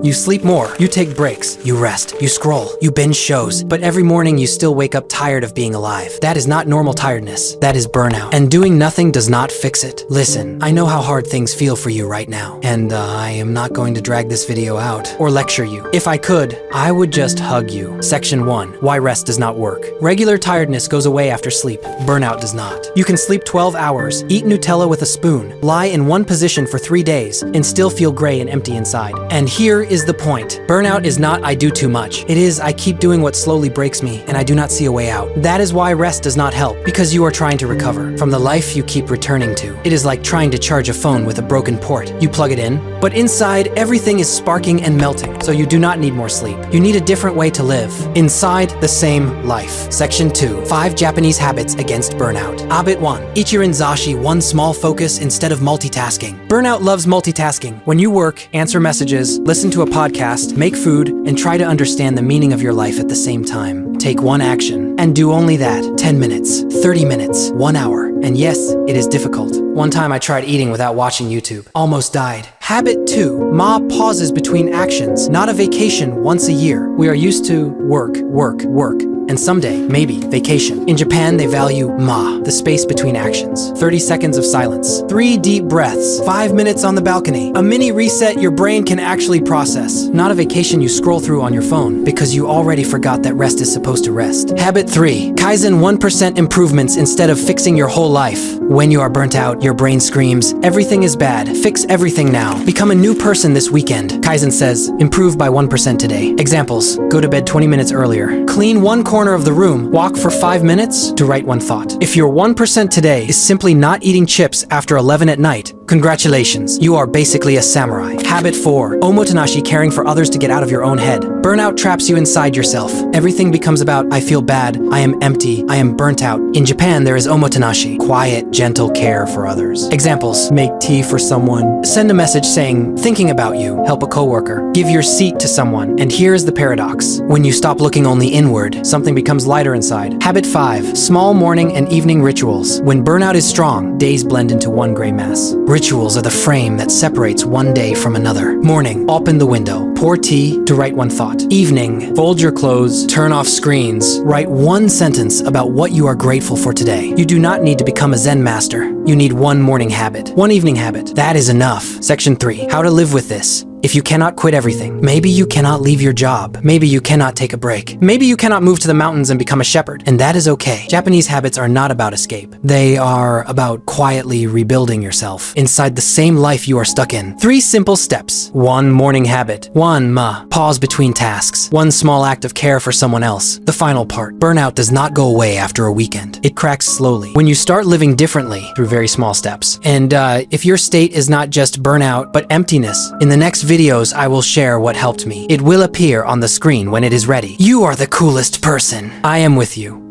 You sleep more, you take breaks, you rest, you scroll, you binge shows, but every morning you still wake up tired of being alive. That is not normal tiredness, that is burnout. And doing nothing does not fix it. Listen, I know how hard things feel for you right now, and I am not going to drag this video out or lecture you. If I could, I would just hug you. Section 1. Why rest does not work. Regular tiredness goes away after sleep. Burnout does not. You can sleep 12 hours, eat Nutella with a spoon, lie in one position for 3 days, and still feel gray and empty inside. And here is the point. Burnout is not I do too much. It is I keep doing what slowly breaks me, and I do not see a way out. That is why rest does not help, because you are trying to recover from the life you keep returning to. It is like trying to charge a phone with a broken port. You plug it in, but inside everything is sparking and melting, so you do not need more sleep. You need a different way to live, inside the same life. Section 2. 5 Japanese habits against burnout. Habit 1. Ichirin zashi, one small focus instead of multitasking. Burnout loves multitasking. When you work, answer messages, listen to a podcast, make food, and try to understand the meaning of your life at the same time. Take one action, and do only that. 10 minutes, 30 minutes, 1 hour. And yes, it is difficult. One time I tried eating without watching YouTube. Almost died. Habit 2. Ma pauses between actions, not a vacation once a year. We are used to work, work, work, and someday, maybe, vacation. In Japan, they value ma, the space between actions. 30 seconds of silence. 3 deep breaths. 5 minutes on the balcony. A mini reset your brain can actually process. Not a vacation you scroll through on your phone, because you already forgot that rest is supposed to rest. Habit 3. Kaizen 1% improvements instead of fixing your whole life. When you are burnt out, your brain screams, everything is bad, fix everything now. Become a new person this weekend. Kaizen says, improve by 1% today. Examples, go to bed 20 minutes earlier. Clean one corner of the room, walk for 5 minutes to write one thought. If your 1% today is simply not eating chips after 11 at night, congratulations, you are basically a samurai. Habit 4. Omotenashi, caring for others to get out of your own head. Burnout traps you inside yourself. Everything becomes about, I feel bad, I am empty, I am burnt out. In Japan, there is omotenashi, quiet, gentle care for others. Examples, make tea for someone, send a message saying, thinking about you, help a coworker, give your seat to someone. And here's the paradox. When you stop looking only inward, something becomes lighter inside. Habit 5. Small morning and evening rituals. When burnout is strong, days blend into one gray mass. Rituals are the frame that separates one day from another. Morning, open the window, pour tea to write one thought. Evening, fold your clothes, turn off screens, write one sentence about what you are grateful for today. You do not need to become a Zen master. You need one morning habit, one evening habit. That is enough. Section 3. How to live with this. If you cannot quit everything, maybe you cannot leave your job, maybe you cannot take a break, maybe you cannot move to the mountains and become a shepherd, and that is okay. Japanese habits are not about escape. They are about quietly rebuilding yourself inside the same life you are stuck in. 3 simple steps. 1 morning habit. 1 pause between tasks. 1 small act of care for someone else. The final part. Burnout does not go away after a weekend. It cracks slowly when you start living differently through very small steps. And if your state is not just burnout, but emptiness, in the next videos I will share what helped me. It will appear on the screen when it is ready. You are the coolest person. I am with you.